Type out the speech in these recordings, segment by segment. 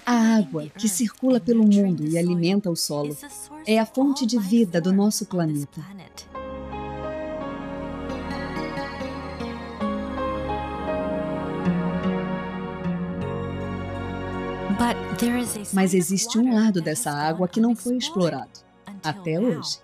A água, que circula pelo mundo e alimenta o solo, é a fonte de vida do nosso planeta. Mas existe um lado dessa água que não foi explorado, até hoje.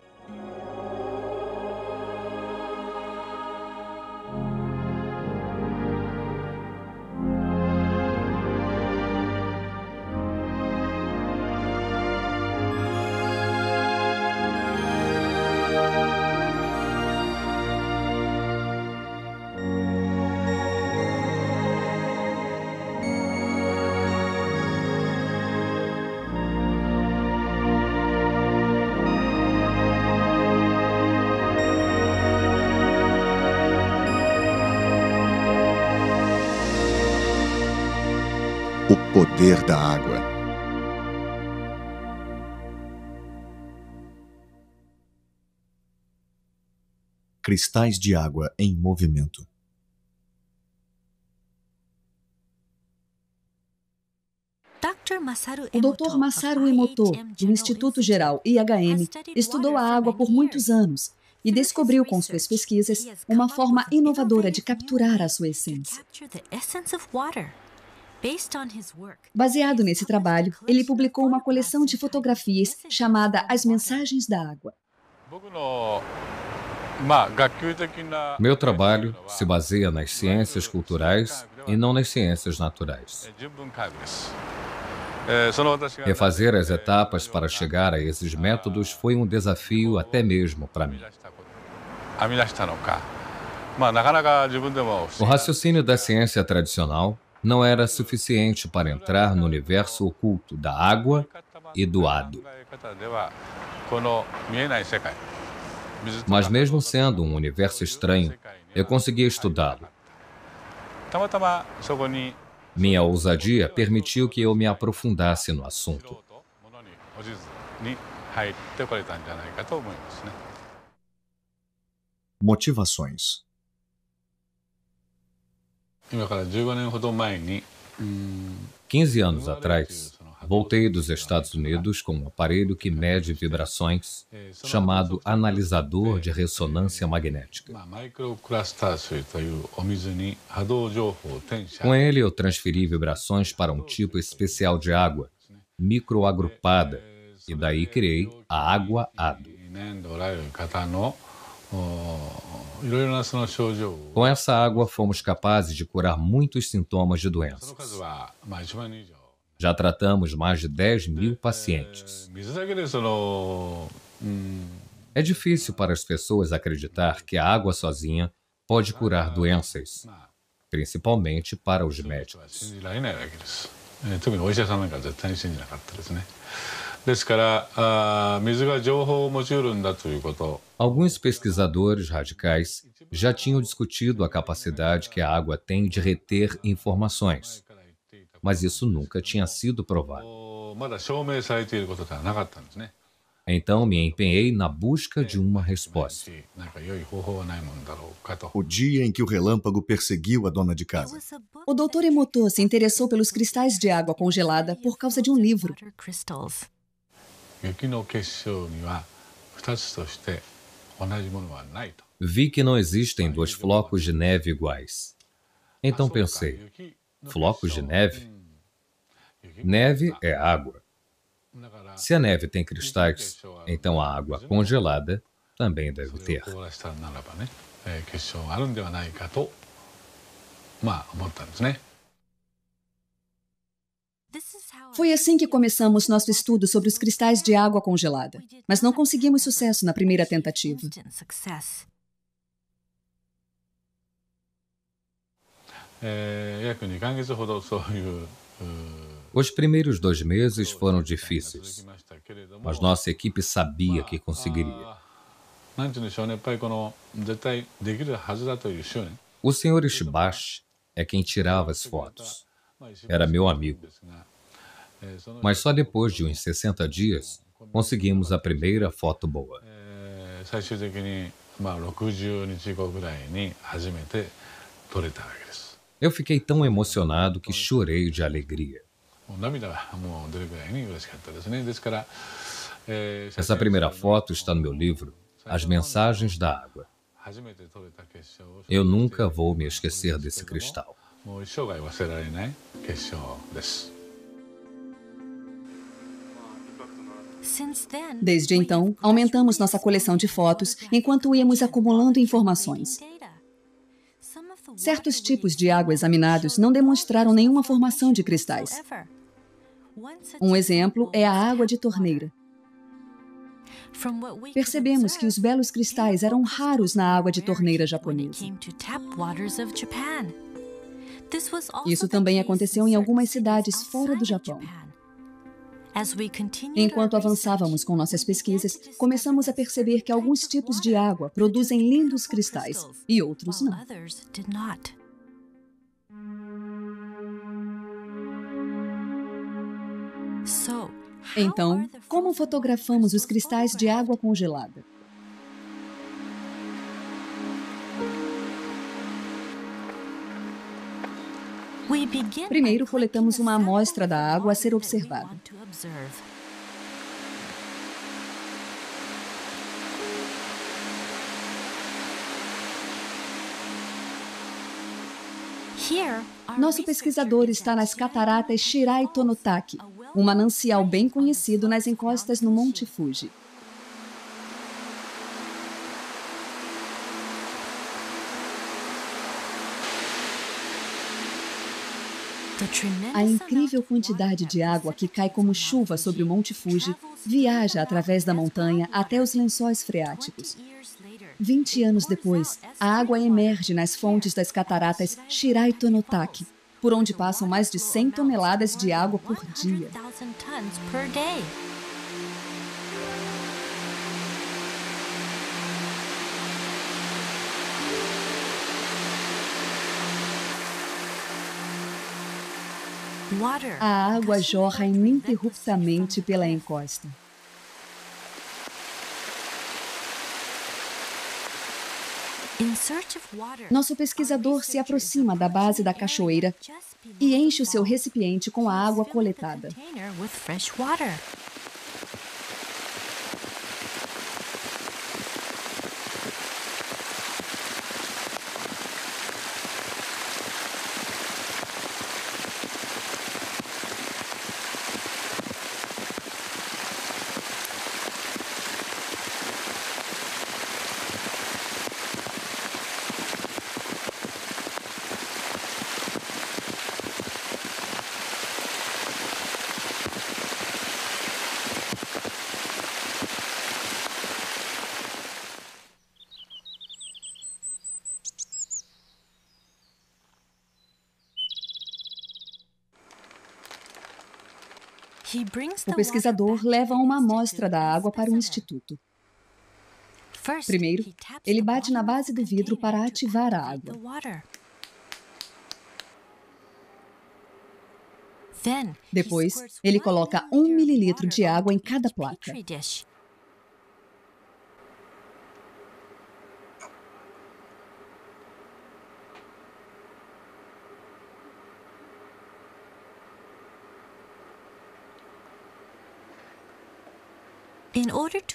O poder da água. Cristais de água em movimento. O Dr. Masaru Emoto, do Instituto Geral IHM, estudou a água por muitos anos e descobriu com suas pesquisas uma forma inovadora de capturar a sua essência. Baseado nesse trabalho, ele publicou uma coleção de fotografias chamada As Mensagens da Água. Meu trabalho se baseia nas ciências culturais e não nas ciências naturais. Refazer as etapas para chegar a esses métodos foi um desafio até mesmo para mim. O raciocínio da ciência tradicional não era suficiente para entrar no universo oculto da água e do hado. Mas mesmo sendo um universo estranho, eu conseguia estudá-lo. Minha ousadia permitiu que eu me aprofundasse no assunto. Motivações. 15 anos atrás, voltei dos Estados Unidos com um aparelho que mede vibrações, chamado analisador de ressonância magnética. Com ele, eu transferi vibrações para um tipo especial de água, microagrupada, e daí criei a água-hado. Com essa água, fomos capazes de curar muitos sintomas de doenças. Já tratamos mais de 10.000 pacientes. É difícil para as pessoas acreditar que a água sozinha pode curar doenças, principalmente para os médicos. Alguns pesquisadores radicais já tinham discutido a capacidade que a água tem de reter informações, mas isso nunca tinha sido provado. Então me empenhei na busca de uma resposta. O dia em que o relâmpago perseguiu a dona de casa. O Dr. Emoto se interessou pelos cristais de água congelada por causa de um livro. Vi que não existem dois flocos de neve iguais. Então pensei, flocos de neve? Neve é água. Se a neve tem cristais, então a água congelada também deve ter. Foi assim que começamos nosso estudo sobre os cristais de água congelada, mas não conseguimos sucesso na primeira tentativa. Os primeiros 2 meses foram difíceis, mas nossa equipe sabia que conseguiria. O Sr. Ishibashi é quem tirava as fotos. Era meu amigo. Mas só depois de uns 60 dias, conseguimos a primeira foto boa. Eu fiquei tão emocionado que chorei de alegria. Essa primeira foto está no meu livro, As Mensagens da Água. Eu nunca vou me esquecer desse cristal. Desde então, aumentamos nossa coleção de fotos enquanto íamos acumulando informações. Certos tipos de água examinados não demonstraram nenhuma formação de cristais. Um exemplo é a água de torneira. Percebemos que os belos cristais eram raros na água de torneira japonesa. Isso também aconteceu em algumas cidades fora do Japão. Enquanto avançávamos com nossas pesquisas, começamos a perceber que alguns tipos de água produzem lindos cristais e outros não. Então, como fotografamos os cristais de água congelada? Primeiro, coletamos uma amostra da água a ser observada. Nosso pesquisador está nas cataratas Shirai Tonotaki, um manancial bem conhecido nas encostas no Monte Fuji. A incrível quantidade de água que cai como chuva sobre o Monte Fuji viaja através da montanha até os lençóis freáticos. 20 anos depois, a água emerge nas fontes das cataratas Shirai Tonotaki, por onde passam mais de 100 toneladas de água por dia. A água jorra ininterruptamente pela encosta. Nosso pesquisador se aproxima da base da cachoeira e enche o seu recipiente com a água coletada. O pesquisador leva uma amostra da água para o instituto. Primeiro, ele bate na base do vidro para ativar a água. Depois, ele coloca 1 mililitro de água em cada placa.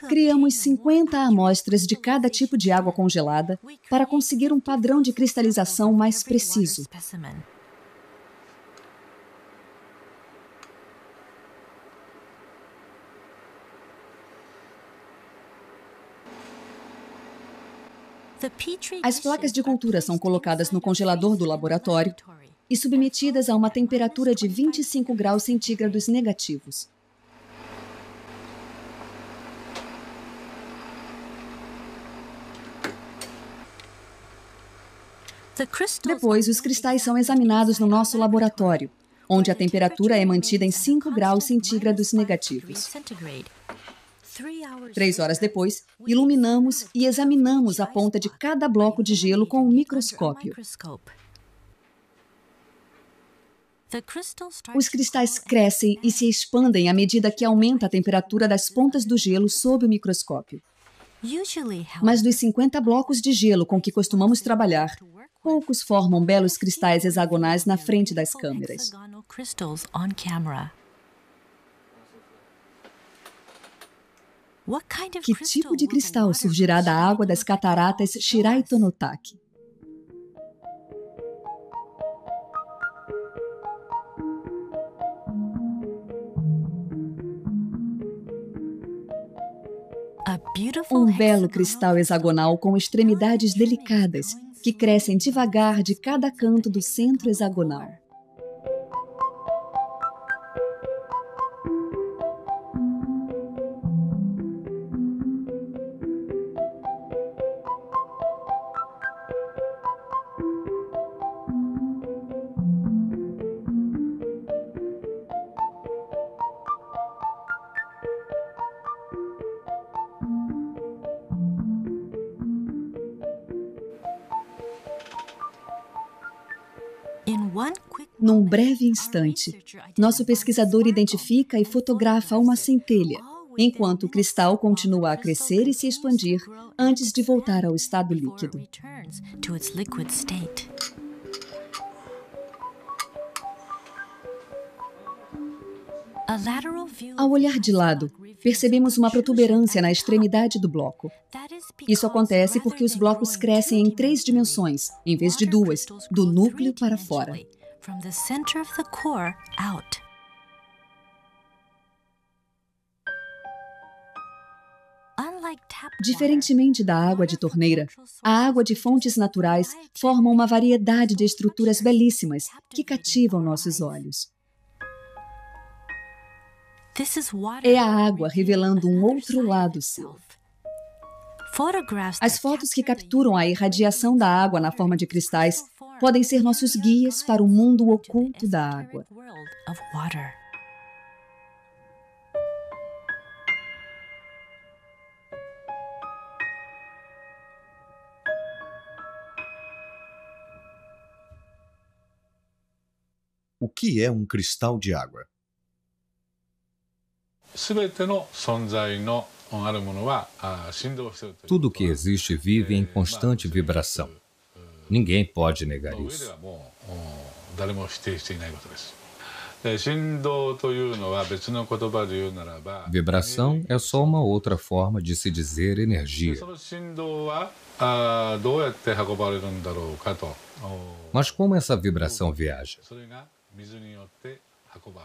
Criamos 50 amostras de cada tipo de água congelada para conseguir um padrão de cristalização mais preciso. As placas de cultura são colocadas no congelador do laboratório e submetidas a uma temperatura de 25 graus centígrados negativos. Depois, os cristais são examinados no nosso laboratório, onde a temperatura é mantida em 5 graus centígrados negativos. 3 horas depois, iluminamos e examinamos a ponta de cada bloco de gelo com um microscópio. Os cristais crescem e se expandem à medida que aumenta a temperatura das pontas do gelo sob o microscópio. Mas dos 50 blocos de gelo com que costumamos trabalhar, poucos formam belos cristais hexagonais na frente das câmeras. Que tipo de cristal surgirá da água das cataratas Shiraito-no-Taki? Um belo cristal hexagonal com extremidades delicadas, que crescem devagar de cada canto do centro hexagonal. Num breve instante, nosso pesquisador identifica e fotografa uma centelha, enquanto o cristal continua a crescer e se expandir antes de voltar ao estado líquido. Ao olhar de lado, percebemos uma protuberância na extremidade do bloco. Isso acontece porque os blocos crescem em 3 dimensões, em vez de 2, do núcleo para fora. Diferentemente da água de torneira, a água de fontes naturais forma uma variedade de estruturas belíssimas que cativam nossos olhos. É a água revelando um outro lado seu. As fotos que capturam a irradiação da água na forma de cristais podem ser nossos guias para o mundo oculto da água. O que é um cristal de água? Tudo que existe vive em constante vibração. Ninguém pode negar isso. Vibração é só uma outra forma de se dizer energia. Mas como essa vibração viaja?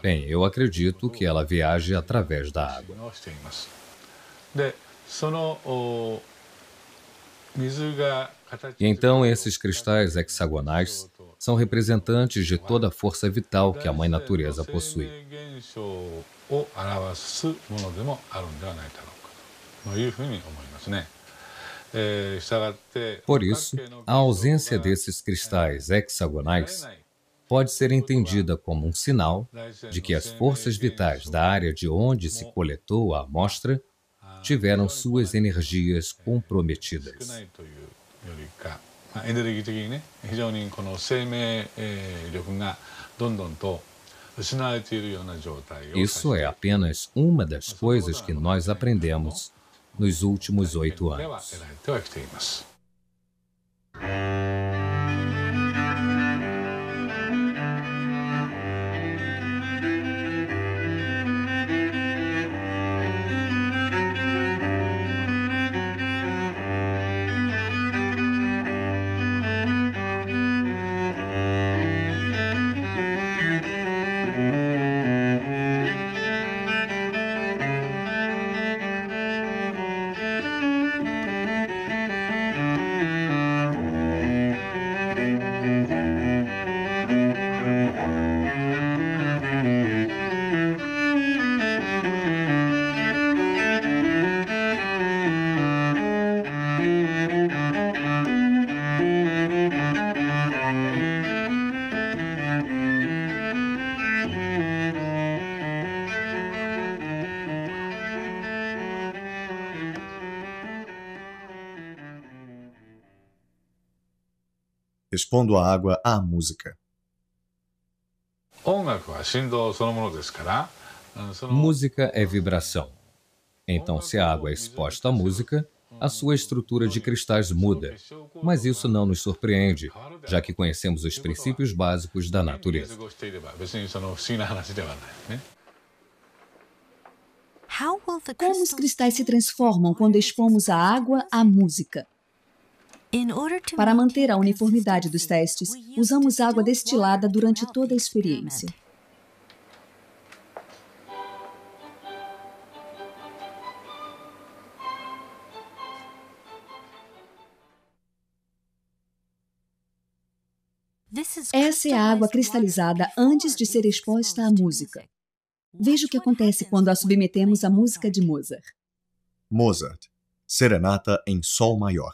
Bem, eu acredito que ela viaje através da água. E então esses cristais hexagonais são representantes de toda a força vital que a Mãe Natureza possui. Por isso, a ausência desses cristais hexagonais pode ser entendida como um sinal de que as forças vitais da área de onde se coletou a amostra tiveram suas energias comprometidas. Isso é apenas uma das coisas que nós aprendemos nos últimos 8 anos. Respondo à água à música. Música é vibração. Então, se a água é exposta à música, a sua estrutura de cristais muda, mas isso não nos surpreende, já que conhecemos os princípios básicos da natureza. Como os cristais se transformam quando expomos a água à música? Para manter a uniformidade dos testes, usamos água destilada durante toda a experiência. Essa é a água cristalizada antes de ser exposta à música. Veja o que acontece quando a submetemos à música de Mozart. Mozart, Serenata em Sol Maior.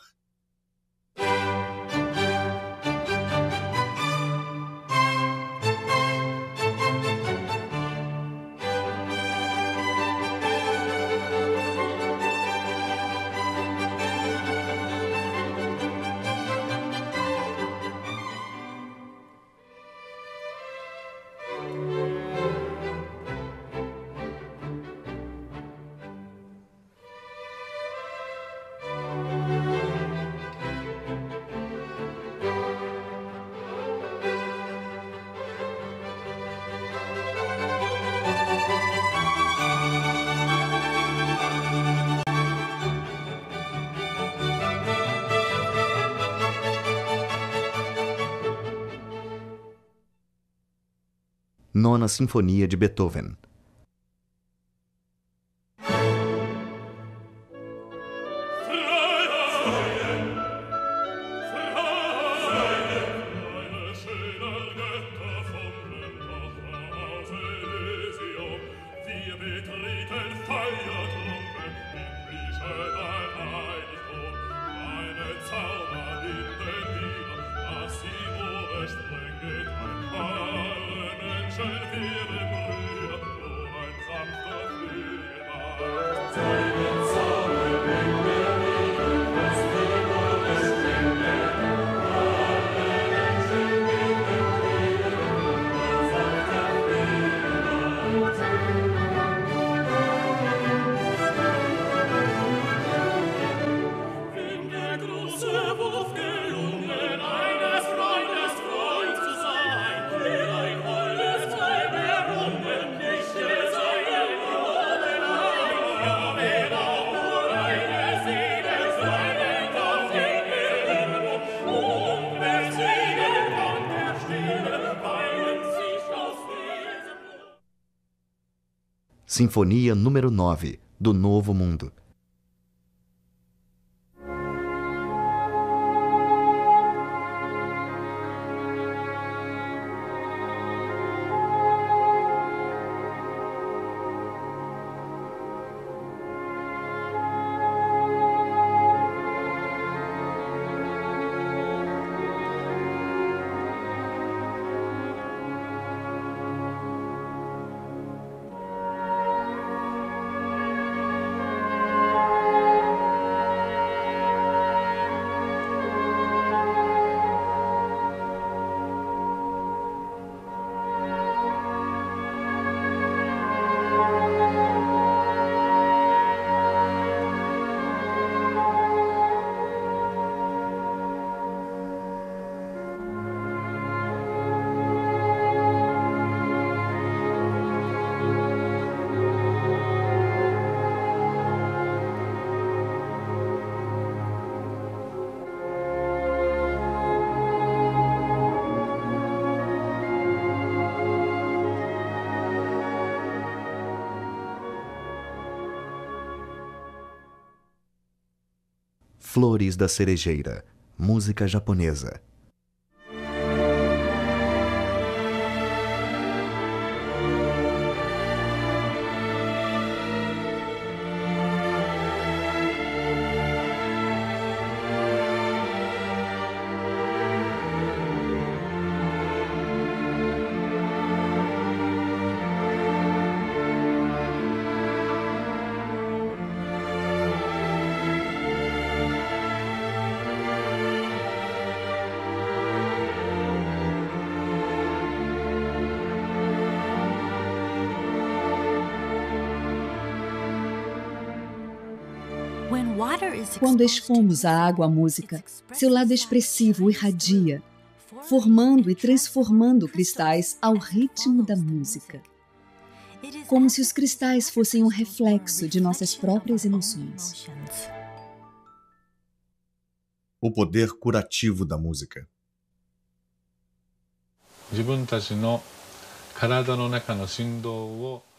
Nona Sinfonia de Beethoven. Sinfonia número 9, do Novo Mundo. Flores da Cerejeira, música japonesa. Quando expomos à água a música, seu lado expressivo irradia, formando e transformando cristais ao ritmo da música. Como se os cristais fossem um reflexo de nossas próprias emoções. O poder curativo da música.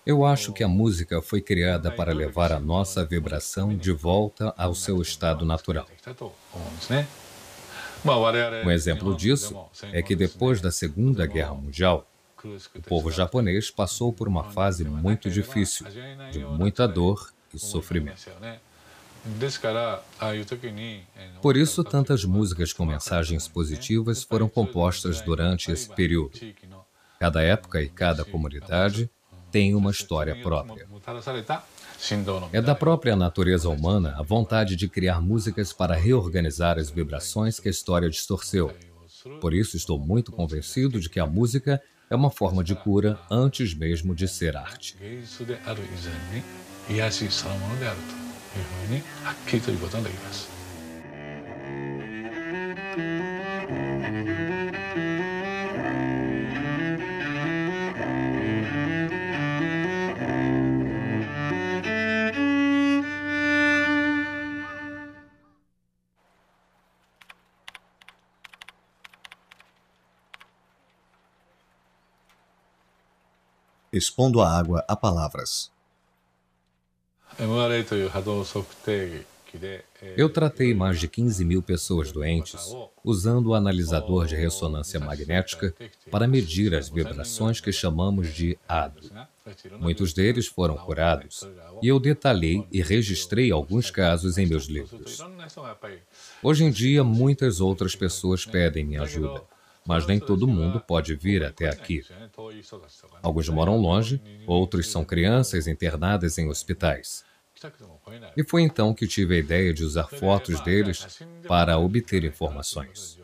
Eu acho que a música foi criada para levar a nossa vibração de volta ao seu estado natural. Um exemplo disso é que depois da Segunda Guerra Mundial, o povo japonês passou por uma fase muito difícil, de muita dor e sofrimento. Por isso, tantas músicas com mensagens positivas foram compostas durante esse período. Cada época e cada comunidade tem uma história própria. É da própria natureza humana a vontade de criar músicas para reorganizar as vibrações que a história distorceu. Por isso, estou muito convencido de que a música é uma forma de cura antes mesmo de ser arte. Expondo a água a palavras. Eu tratei mais de 15 mil pessoas doentes usando o analisador de ressonância magnética para medir as vibrações que chamamos de ADO. Muitos deles foram curados e eu detalhei e registrei alguns casos em meus livros. Hoje em dia, muitas outras pessoas pedem minha ajuda, mas nem todo mundo pode vir até aqui. Alguns moram longe, outros são crianças internadas em hospitais. E foi então que tive a ideia de usar fotos deles para obter informações.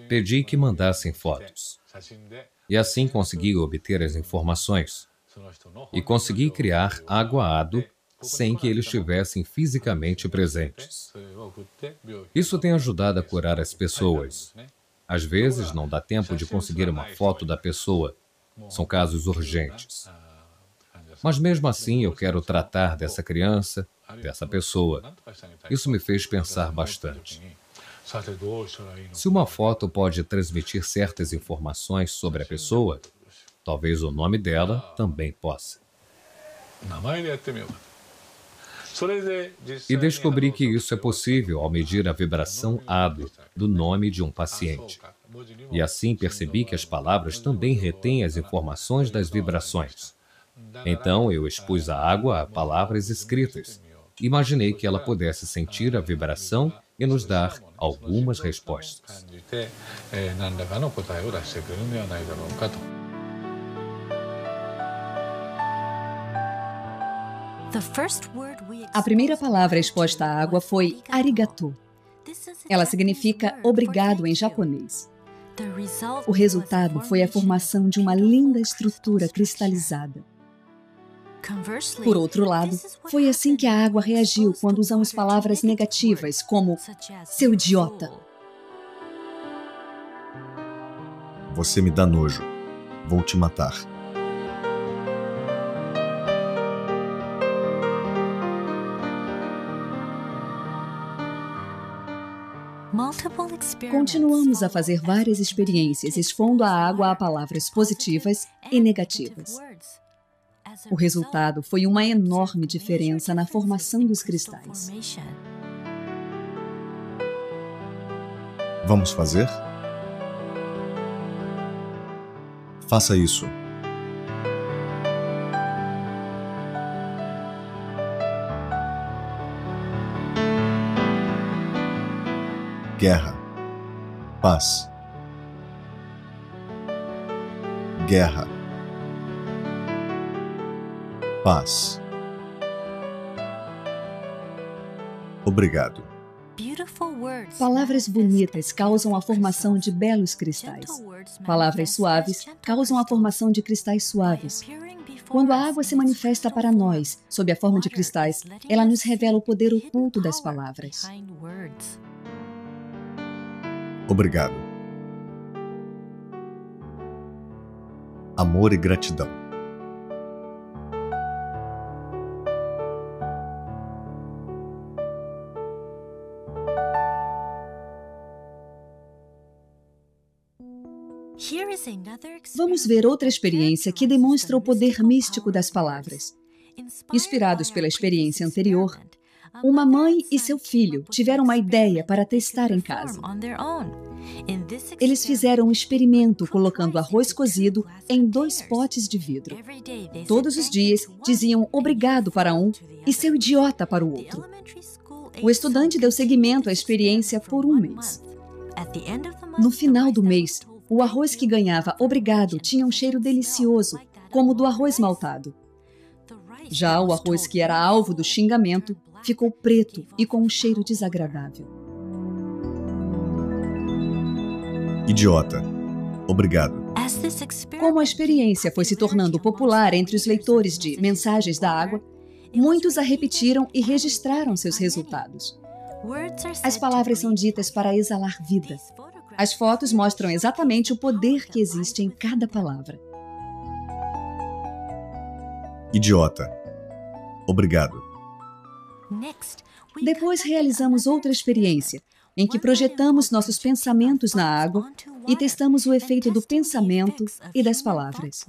Pedi que mandassem fotos. E assim consegui obter as informações. E consegui criar água ADO sem que eles estivessem fisicamente presentes. Isso tem ajudado a curar as pessoas. Às vezes não dá tempo de conseguir uma foto da pessoa. São casos urgentes. Mas mesmo assim eu quero tratar dessa criança, dessa pessoa. Isso me fez pensar bastante. Se uma foto pode transmitir certas informações sobre a pessoa, talvez o nome dela também possa. E descobri que isso é possível ao medir a vibração ADO do nome de um paciente. E assim percebi que as palavras também retêm as informações das vibrações. Então eu expus a água a palavras escritas. Imaginei que ela pudesse sentir a vibração e nos dar algumas respostas. A primeira palavra exposta à água foi arigato. Ela significa obrigado em japonês. O resultado foi a formação de uma linda estrutura cristalizada. Por outro lado, foi assim que a água reagiu quando usamos palavras negativas como seu idiota. Você me dá nojo. Vou te matar. Continuamos a fazer várias experiências expondo a água a palavras positivas e negativas. O resultado foi uma enorme diferença na formação dos cristais. Vamos fazer? Faça isso. Guerra. Paz. Guerra. Paz. Obrigado. Palavras bonitas causam a formação de belos cristais. Palavras suaves causam a formação de cristais suaves. Quando a água se manifesta para nós, sob a forma de cristais, ela nos revela o poder oculto das palavras. Obrigado. Amor e gratidão. Vamos ver outra experiência que demonstra o poder místico das palavras. Inspirados pela experiência anterior, uma mãe e seu filho tiveram uma ideia para testar em casa. Eles fizeram um experimento colocando arroz cozido em 2 potes de vidro. Todos os dias diziam obrigado para um e seu idiota para o outro. O estudante deu seguimento à experiência por um mês. No final do mês, o arroz que ganhava obrigado tinha um cheiro delicioso, como o do arroz maltado. Já o arroz que era alvo do xingamento ficou preto e com um cheiro desagradável. Idiota. Obrigado. Como a experiência foi se tornando popular entre os leitores de Mensagens da Água, muitos a repetiram e registraram seus resultados. As palavras são ditas para exalar vida. As fotos mostram exatamente o poder que existe em cada palavra. Idiota. Obrigado. Depois realizamos outra experiência, em que projetamos nossos pensamentos na água e testamos o efeito do pensamento e das palavras.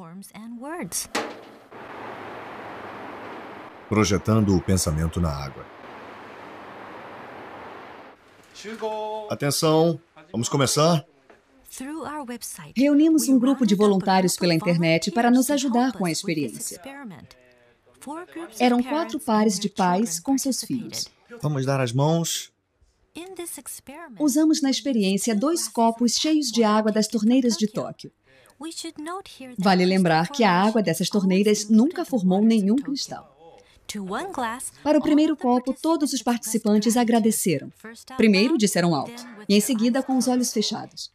Projetando o pensamento na água. Atenção, vamos começar? Reunimos um grupo de voluntários pela internet para nos ajudar com a experiência. Eram 4 pares de pais com seus filhos. Vamos dar as mãos. Usamos na experiência 2 copos cheios de água das torneiras de Tóquio. Vale lembrar que a água dessas torneiras nunca formou nenhum cristal. Para o primeiro copo, todos os participantes agradeceram. Primeiro disseram alto, e em seguida com os olhos fechados.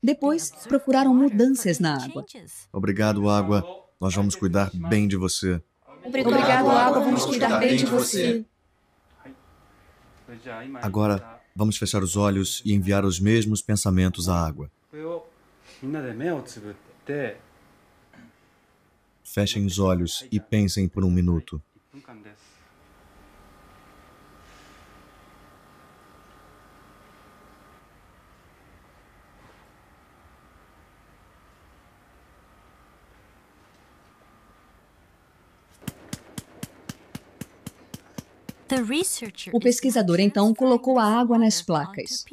Depois, procuraram mudanças na água. Obrigado, água. Nós vamos cuidar bem de você. Obrigado, água. Vamos cuidar bem de você. Agora, vamos fechar os olhos e enviar os mesmos pensamentos à água. Fechem os olhos e pensem por um minuto. O pesquisador então colocou a água nas placas.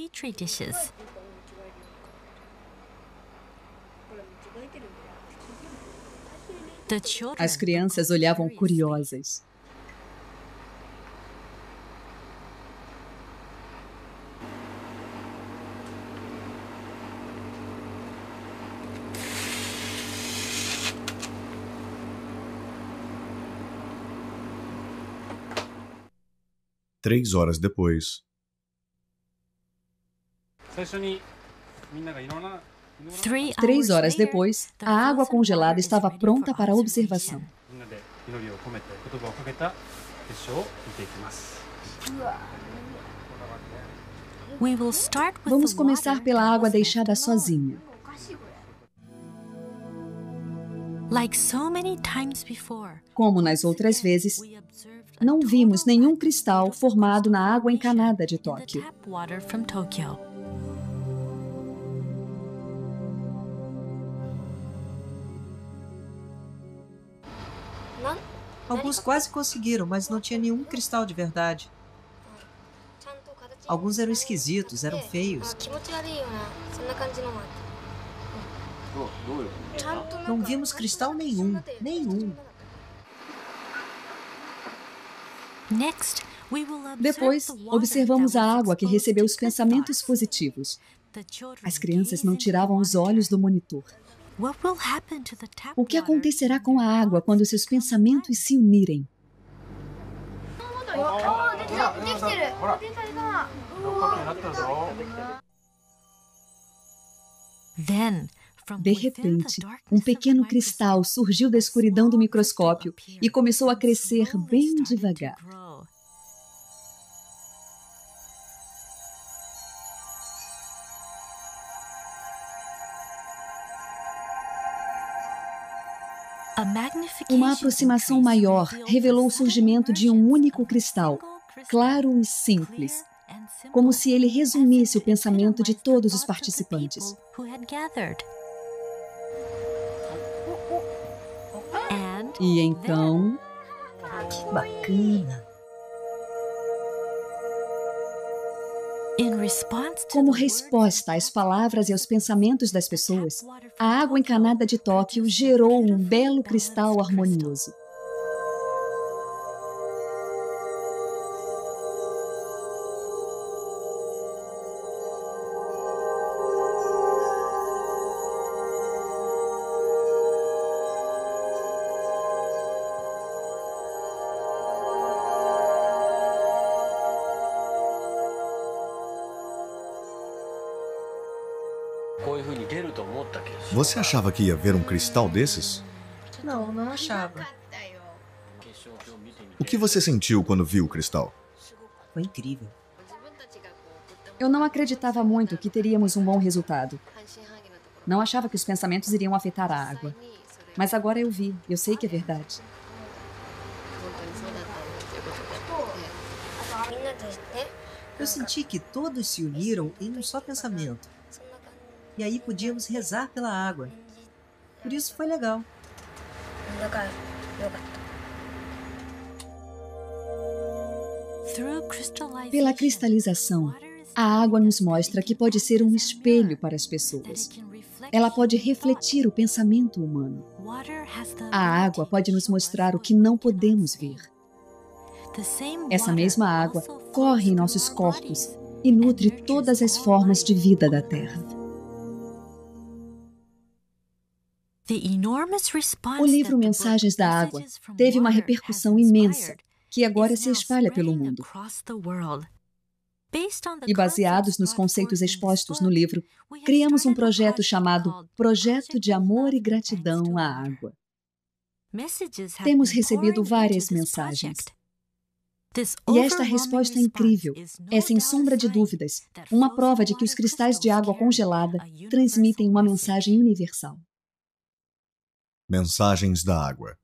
As crianças olhavam curiosas. Três horas depois. 3 horas depois, a água congelada estava pronta para observação. Vamos começar pela água deixada sozinha. Como nas outras vezes, não vimos nenhum cristal formado na água encanada de Tóquio. Alguns quase conseguiram, mas não tinha nenhum cristal de verdade. Alguns eram esquisitos, eram feios. Não vimos cristal nenhum, nenhum. Depois, observamos a água que recebeu os pensamentos positivos. As crianças não tiravam os olhos do monitor. O que acontecerá com a água quando seus pensamentos se unirem? De repente, um pequeno cristal surgiu da escuridão do microscópio e começou a crescer bem devagar. Uma aproximação maior revelou o surgimento de um único cristal, claro e simples, como se ele resumisse o pensamento de todos os participantes. E então... Que bacana! Como resposta às palavras e aos pensamentos das pessoas, a água encanada de Tóquio gerou um belo cristal harmonioso. Você achava que ia ver um cristal desses? Não, não achava. O que você sentiu quando viu o cristal? Foi incrível. Eu não acreditava muito que teríamos um bom resultado. Não achava que os pensamentos iriam afetar a água. Mas agora eu vi, eu sei que é verdade. Eu senti que todos se uniram em um só pensamento. E aí podíamos rezar pela água. Por isso foi legal. Pela cristalização, a água nos mostra que pode ser um espelho para as pessoas. Ela pode refletir o pensamento humano. A água pode nos mostrar o que não podemos ver. Essa mesma água corre em nossos corpos e nutre todas as formas de vida da Terra. O livro Mensagens da Água teve uma repercussão imensa, que agora se espalha pelo mundo. E baseados nos conceitos expostos no livro, criamos um projeto chamado Projeto de Amor e Gratidão à Água. Temos recebido várias mensagens. E esta resposta incrível é, sem sombra de dúvidas, uma prova de que os cristais de água congelada transmitem uma mensagem universal. Mensagens da água.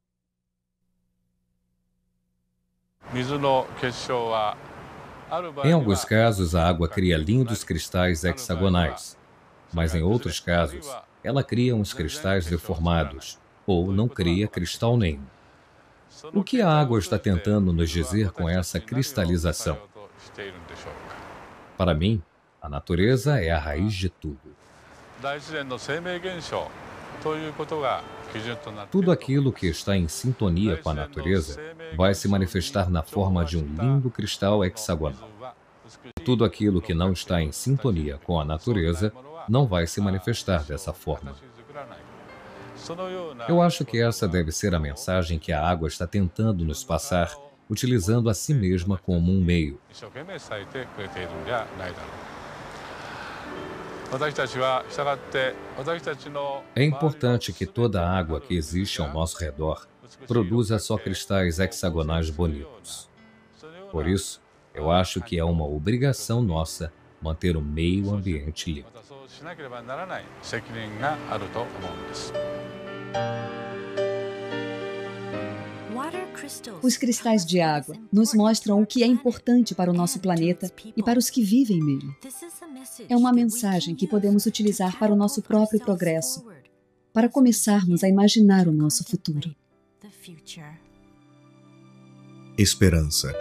Em alguns casos, a água cria lindos cristais hexagonais, mas em outros casos, ela cria uns cristais deformados, ou não cria cristal nenhum. O que a água está tentando nos dizer com essa cristalização? Para mim, a natureza é a raiz de tudo. Tudo aquilo que está em sintonia com a natureza vai se manifestar na forma de um lindo cristal hexagonal. Tudo aquilo que não está em sintonia com a natureza não vai se manifestar dessa forma. Eu acho que essa deve ser a mensagem que a água está tentando nos passar, utilizando a si mesma como um meio. É importante que toda a água que existe ao nosso redor produza só cristais hexagonais bonitos. Por isso, eu acho que é uma obrigação nossa manter o meio ambiente limpo. Os cristais de água nos mostram o que é importante para o nosso planeta e para os que vivem nele. É uma mensagem que podemos utilizar para o nosso próprio progresso, para começarmos a imaginar o nosso futuro. Esperança.